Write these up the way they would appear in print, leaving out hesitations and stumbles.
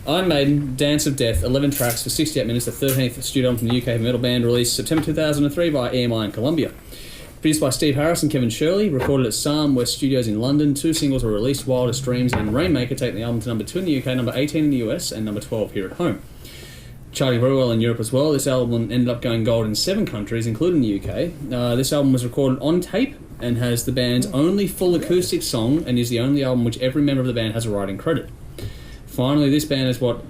Iron Maiden, Dance of Death, 11 tracks for 68 minutes, the 13th studio album from the UK heavy metal band, released September 2003 by EMI in Colombia. Produced by Steve Harris and Kevin Shirley, recorded at Psalm West Studios in London. 2 singles were released, Wildest Dreams and Rainmaker, taking the album to number 2 in the UK, number 18 in the US, and number 12 here at home. Charting very well in Europe as well. This album ended up going gold in 7 countries, including the UK. This album was recorded on tape and has the band's only full acoustic song, and is the only album which every member of the band has a writing credit. Finally, this band is what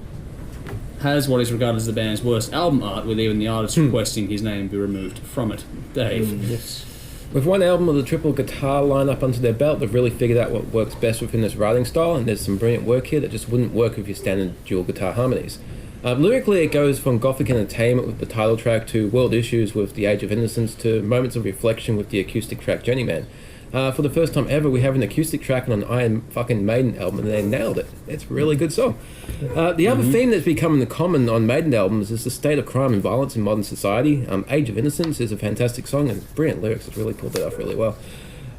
is regarded as the band's worst album art, with even the artist requesting his name be removed from it. Dave. Yes. With one album with a triple guitar lineup under their belt, they've really figured out what works best within this writing style, and there's some brilliant work here that just wouldn't work with your standard dual guitar harmonies. Lyrically, it goes from gothic entertainment with the title track to world issues with The Age of Innocence to moments of reflection with the acoustic track Journeyman. For the first time ever, we have an acoustic track on an Iron fucking Maiden album, and they nailed it. It's a really good song. The other theme that's becoming common on Maiden albums is the state of crime and violence in modern society. Age of Innocence is a fantastic song and brilliant lyrics. It's really pulled it off really well.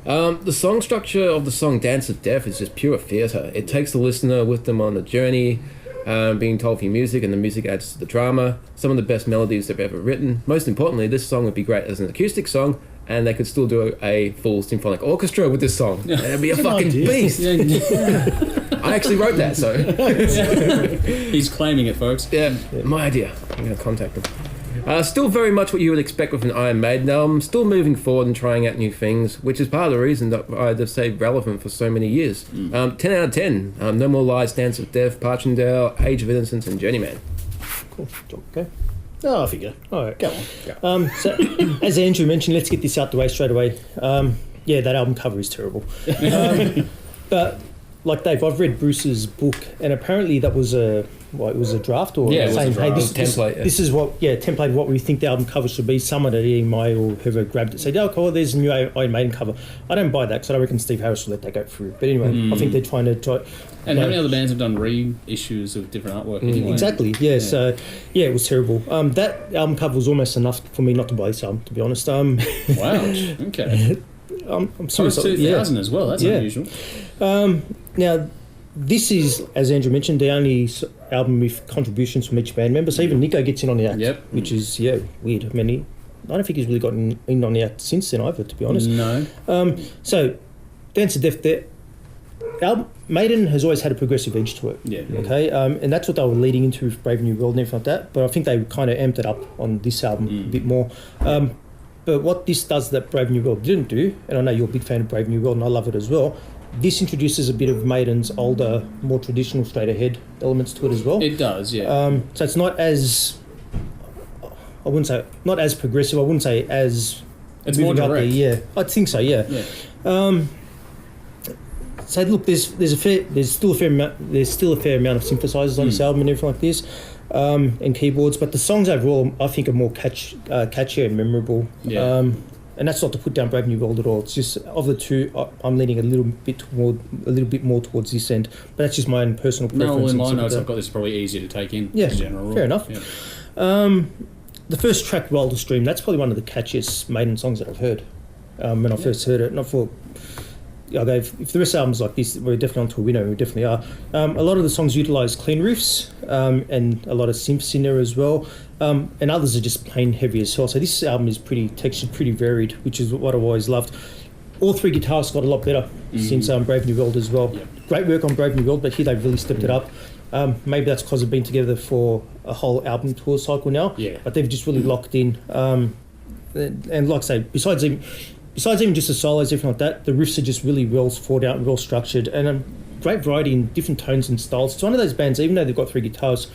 The song structure of the song Dance of Death is just pure theatre. It takes the listener with them on a journey, being told through music, and the music adds to the drama. Some of the best melodies they've ever written. Most importantly, this song would be great as an acoustic song, and they could still do a full symphonic orchestra with this song. It'd be a fucking beast. I actually wrote that, so... He's claiming it, folks. Yeah, my idea. I'm going to contact them. Still very much what you would expect with an Iron Maiden album. Still moving forward and trying out new things, which is part of the reason that I've stayed relevant for so many years. 10 out of 10. No More Lies, Dance of Death, Paschendale, Age of Innocence, and Journeyman. Cool. Okay. Oh, I figure. All right, go on. So, as Andrew mentioned, let's get this out the way straight away. Yeah, that album cover is terrible. But like Dave, I've read Bruce's book, and apparently that was it was a draft, or saying, hey, this is what template of what we think the album cover should be. Someone at EMI or whoever grabbed it said, oh, cool, there's a new Iron Maiden cover. I don't buy that, because I don't reckon Steve Harris will let that go through. But anyway, I think they're trying to and how many other bands have done reissues of different artwork anyway? Exactly, yeah. So, yeah, it was terrible. That album cover was almost enough for me not to buy this album, to be honest. Wow, okay. I'm sorry. It's 2000 as well, that's unusual. Now, this is, as Andrew mentioned, the only album with contributions from each band member. So even Nico gets in on the act, which is, weird. I mean, I don't think he's really gotten in on the act since then either, to be honest. No. So, Dance of Death, Maiden has always had a progressive edge to it. Yeah. Okay, and that's what they were leading into with Brave New World and everything like that. But I think they kind of amped it up on this album a bit more. But what this does that Brave New World didn't do, and I know you're a big fan of Brave New World and I love it as well, this introduces a bit of Maiden's older, more traditional, straight-ahead elements to it as well. It does, yeah. So it's not as... I wouldn't say... Not as progressive, I wouldn't say as... It's more direct. I think so, yeah. So look, there's still a fair amount of synthesizers on this album and everything like this, and keyboards. But the songs overall, I think, are more catchier and memorable. Yeah. And that's not to put down Brave New World at all. It's just, of the two, I'm leaning a little bit more towards this end. But that's just my own personal preference. In my notes, I've got this probably easier to take in. Yeah, as a general rule. Fair enough. Yeah. The first track, Wildest Dream, that's probably one of the catchiest Maiden songs that I've heard when I first heard it. And I thought, if the rest of albums like this, we're definitely onto a winner. We definitely are. A lot of the songs utilise clean riffs and a lot of synths in there as well. And others are just plain heavy as hell. So this album is pretty textured, pretty varied, which is what I've always loved. All 3 guitars got a lot better since Brave New World as well. Yep. Great work on Brave New World, but here they've really stepped it up. Maybe that's because they've been together for a whole album tour cycle now. Yeah. But they've just really locked in. And like I say, besides even just the solos, everything like that, the riffs are just really well thought out and well structured, and great variety in different tones and styles. It's one of those bands, even though they've got 3 guitars,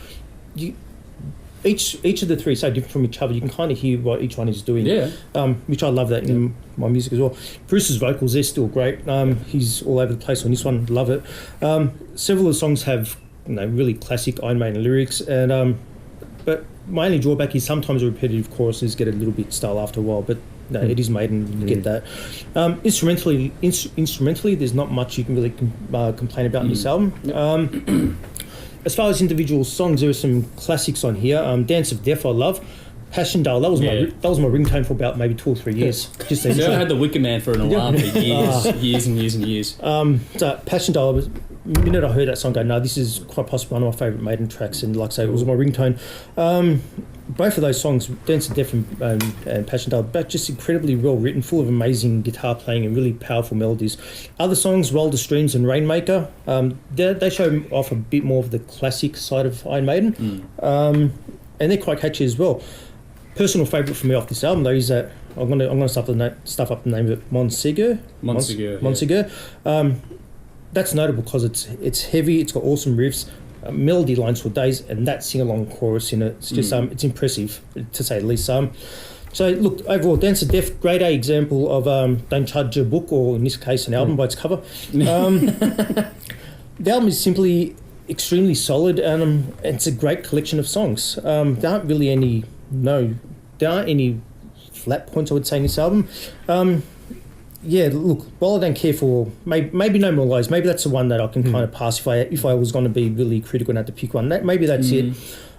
each of the 3 is so different from each other. You can kind of hear what each one is doing. Yeah. Which I love that in my music as well. Bruce's vocals, they're still great. He's all over the place on this one. Love it. Several of the songs have really classic Iron Maiden lyrics, and but my only drawback is sometimes the repetitive choruses get a little bit stale after a while, but no, it is Maiden, you get that. Instrumentally, there's not much you can really complain about in this album. Yep. As far as individual songs, there are some classics on here. Dance of Death, I love. Paschendale, that was my ringtone for about maybe 2 or 3 years. Just I had the Wicker Man for an alarm for years and years and years. So Paschendale minute I heard that song, go, no, this is quite possibly one of my favourite Maiden tracks, and like I say, it was my ringtone. Both of those songs, Dance of Death and Paschendale, but just incredibly well written, full of amazing guitar playing and really powerful melodies. Other songs, Roll the Streams and Rainmaker, they show off a bit more of the classic side of Iron Maiden, and they're quite catchy as well. Personal favourite for me off this album, though, is that I'm gonna stuff up the name of it, Monsegur. That's notable because it's heavy, it's got awesome riffs, melody lines for days, and that sing-along chorus in it, it's just it's impressive, to say the least. So look, overall, Dance of Death, grade A example of don't judge a book, or in this case an album by its cover. The album is simply extremely solid, and it's a great collection of songs. There aren't any flat points, I would say, in this album. Yeah, look, while I don't care for maybe No More Lies, maybe that's the one that I can kind of pass if I was going to be really critical and had to pick one. Maybe that's it.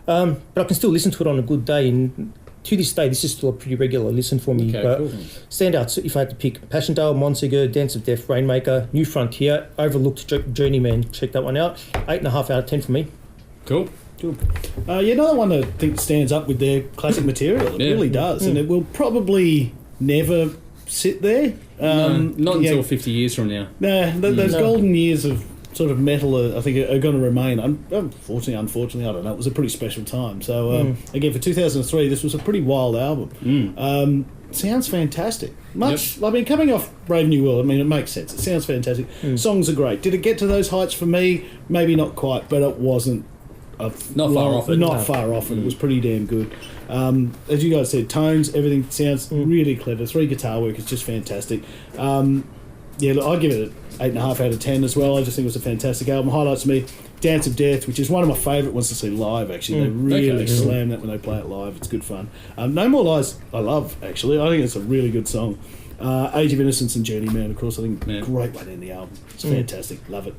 But I can still listen to it on a good day, and to this day, this is still a pretty regular listen for me. Okay, but cool. Standouts, if I had to pick, Paschendale, Monsegur, Dance of Death, Rainmaker, New Frontier, overlooked Journeyman, check that one out. 8.5 out of 10 for me. Cool. Another one I think stands up with their classic material. It really does, and it will probably never sit there. Not until 50 years from now. Those golden years of sort of metal, I think, are going to remain. Unfortunately, I don't know. It was a pretty special time. So, again, for 2003, this was a pretty wild album. Sounds fantastic. I mean, coming off Brave New World, I mean, it makes sense. It sounds fantastic. Songs are great. Did it get to those heights for me? Maybe not quite, but it wasn't far off it. It was pretty damn good. As you guys said, tones, everything sounds really clever. 3 guitar work is just fantastic. Look, I give it an 8.5 out of 10 as well. I just think it was a fantastic album. Highlights for me, Dance of Death, which is one of my favourite ones to see live, actually. They really slam that when they play it live. It's good fun. No More Lies, I love, actually. I think it's a really good song. Age of Innocence and Journeyman, of course, I think great way to end the album. It's fantastic. Love it.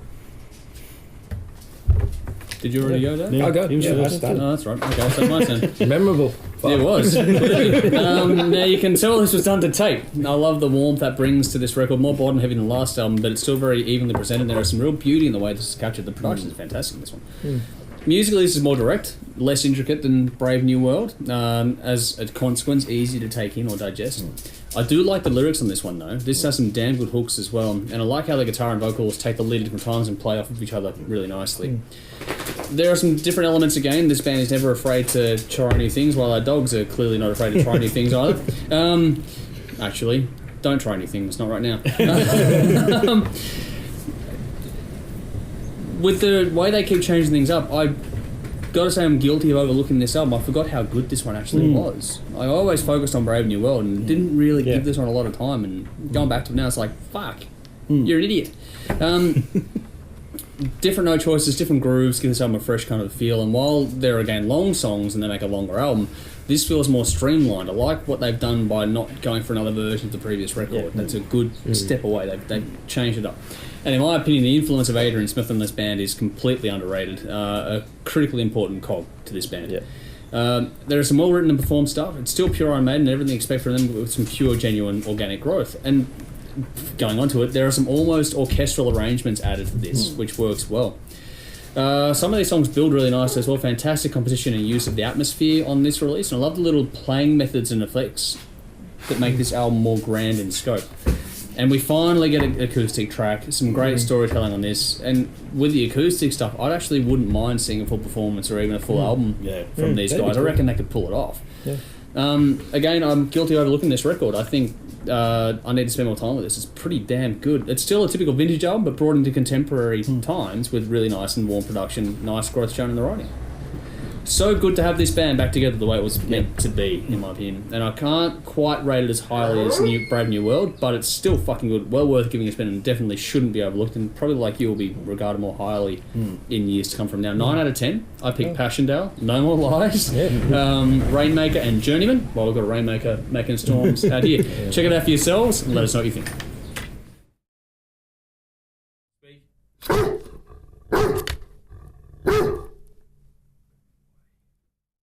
Did you already go there? Yeah, I'll go. he was first. Oh, that's right. Okay, so my turn. Memorable. It was. Now you can tell this was done to tape. I love the warmth that brings to this record. More bottom heavy than the last album, but it's still very evenly presented. There is some real beauty in the way this is captured. The production is fantastic in this one. Musically, this is more direct, less intricate than Brave New World. As a consequence, easy to take in or digest. I do like the lyrics on this one, though. This has some damn good hooks as well, and I like how the guitar and vocals take the lead at different times and play off of each other really nicely. There are some different elements again. This band is never afraid to try new things, while our dogs are clearly not afraid to try new things either. Actually, don't try new things, not right now. With the way they keep changing things up, I gotta say I'm guilty of overlooking this album. I forgot how good this one actually was. I always focused on Brave New World and didn't really give this one a lot of time, and going back to it now, it's like, fuck, you're an idiot. Different note choices, different grooves give this album a fresh kind of feel, and while they're again long songs and they make a longer album, this feels more streamlined. I like what they've done by not going for another version of the previous record. That's a good step away. They've changed it up. And in my opinion, the influence of Adrian Smith on this band is completely underrated. A critically important cog to this band. There is some well-written and performed stuff. It's still pure Iron Maiden and everything you expect from them, with some pure, genuine, organic growth. And going on to it, there are some almost orchestral arrangements added to this, which works well. Some of these songs build really nicely as well. Fantastic composition and use of the atmosphere on this release. And I love the little playing methods and effects that make this album more grand in scope. And we finally get an acoustic track, some great storytelling on this, and with the acoustic stuff, I actually wouldn't mind seeing a full performance or even a full album from these guys. I reckon they could pull it off. Again, I'm guilty of overlooking this record. I think I need to spend more time with this. It's pretty damn good. It's still a typical vintage album, but brought into contemporary times with really nice and warm production, nice growth shown in the writing. So good to have this band back together the way it was meant to be, in my opinion. And I can't quite rate it as highly as Brave New World, but it's still fucking good. Well worth giving a spin, and definitely shouldn't be overlooked. And probably like you, will be regarded more highly in years to come from now. 9 out of 10. I picked Paschendale, No More Lies, Rainmaker, and Journeyman. Well, we've got a Rainmaker making storms out here. Check it out for yourselves and let us know what you think.